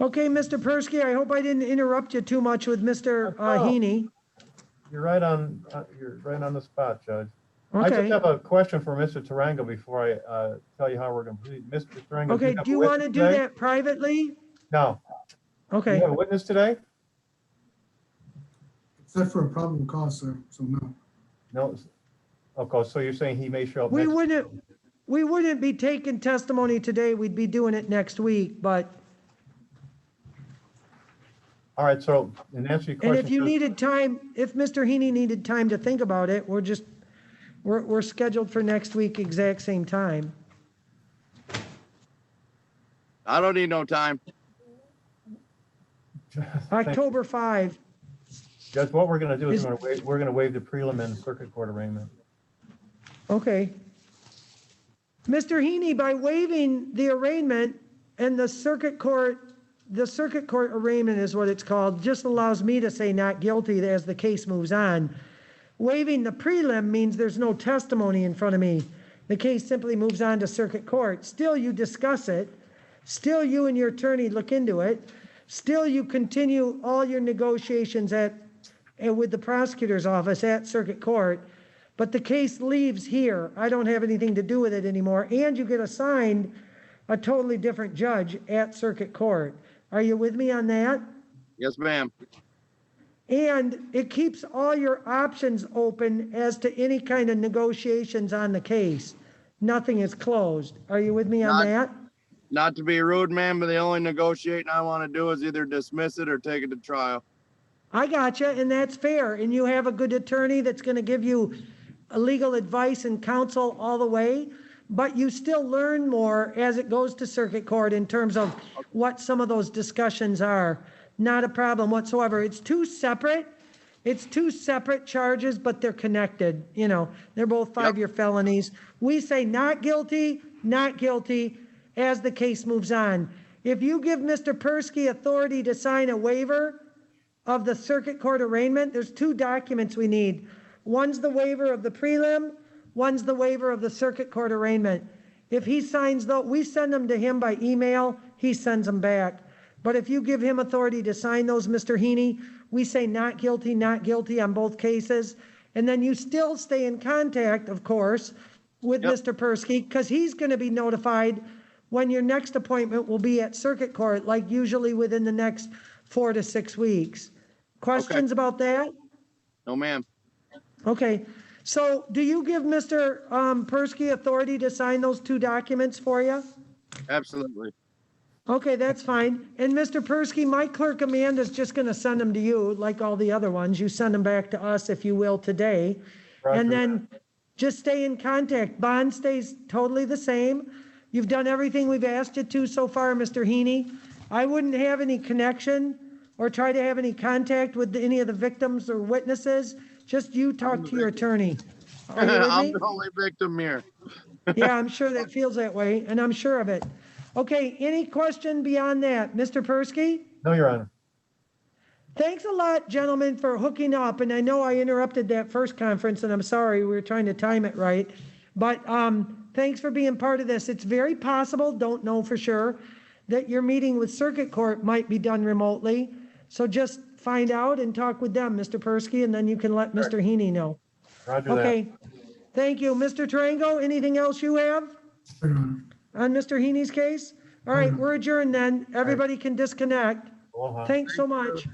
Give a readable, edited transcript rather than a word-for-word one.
Okay, Mr. Persky, I hope I didn't interrupt you too much with Mr. Heaney. You're right on the spot, Judge. I just Okay. have a question for Mr. Tarango before I tell you how we're going to proceed. Mr. Tarango, Okay, do you want to do that privately? No. Do Okay. you have a witness today? Except for a probable cause, sir, so no. No. Okay, so you're saying he may show up We next wouldn't be taking testimony today. We'd be doing it next week, but. All right, so in answer to your question. And if you needed time, if Mr. Heaney needed time to think about it, we're scheduled for next week, exact same time. I don't need no time. October 5. Judge, what we're going to do is we're going to waive the prelim and circuit court arraignment. Okay. Mr. Heaney, by waiving the arraignment and the circuit court arraignment is what it's called, just allows me to say not guilty as the case moves on. Waiving the prelim means there's no testimony in front of me. The case simply moves on to circuit court. Still, you discuss it. Still, you and your attorney look into it. Still, you continue all your negotiations with the prosecutor's office at circuit court. But the case leaves here. I don't have anything to do with it anymore. And you get assigned a totally different judge at circuit court. Are you with me on that? Yes, ma'am. And it keeps all your options open as to any kind of negotiations on the case. Nothing is closed. Are you with me on that? Not to be rude, ma'am, but the only negotiating I want to do is either dismiss it or take it to trial. I gotcha, and that's fair. And you have a good attorney that's going to give you legal advice and counsel all the way. But you still learn more as it goes to circuit court in terms of what some of those discussions are. Not a problem whatsoever. It's two separate charges, but they're connected. You know, they're both 5-year felonies. We say not guilty as the case moves on. If you give Mr. Persky authority to sign a waiver of the circuit court arraignment, there's 2 documents we need. One's the waiver of the prelim, one's the waiver of the circuit court arraignment. If he signs those, we send them to him by email, he sends them back. But if you give him authority to sign those, Mr. Heaney, we say not guilty on both cases. And then you still stay in contact, of course, with Mr. Persky, because he's going to be notified when your next appointment will be at circuit court, like usually within the next 4 to 6 weeks. Questions about that? No, ma'am. Okay. So do you give Mr. Persky authority to sign those 2 documents for you? Absolutely. Okay, that's fine. And Mr. Persky, my clerk Amanda's just going to send them to you like all the other ones. You send them back to us, if you will, today. Roger. And then just stay in contact. Bond stays totally the same. You've done everything we've asked you to so far, Mr. Heaney. I wouldn't have any connection or try to have any contact with any of the victims or witnesses. Just you talk to your attorney. Are you with I'm me? the only victim here. Yeah, I'm sure that feels that way, and I'm sure of it. Okay, any question beyond that? Mr. Persky? No, Your Honor. Thanks a lot, gentlemen, for hooking up. And I know I interrupted that first conference, and I'm sorry, we were trying to time it right. But thanks for being part of this. It's very possible, don't know for sure, that your meeting with Circuit Court might be done remotely. So just find out and talk with them, Mr. Persky, and then you can let Mr. Heaney know. Roger Okay, thank you. Mr. Tarango, anything else you have Your Honor. on Mr. Heaney's case? All right, we're adjourned then. Everybody can disconnect. that. Aloha. Thanks so much.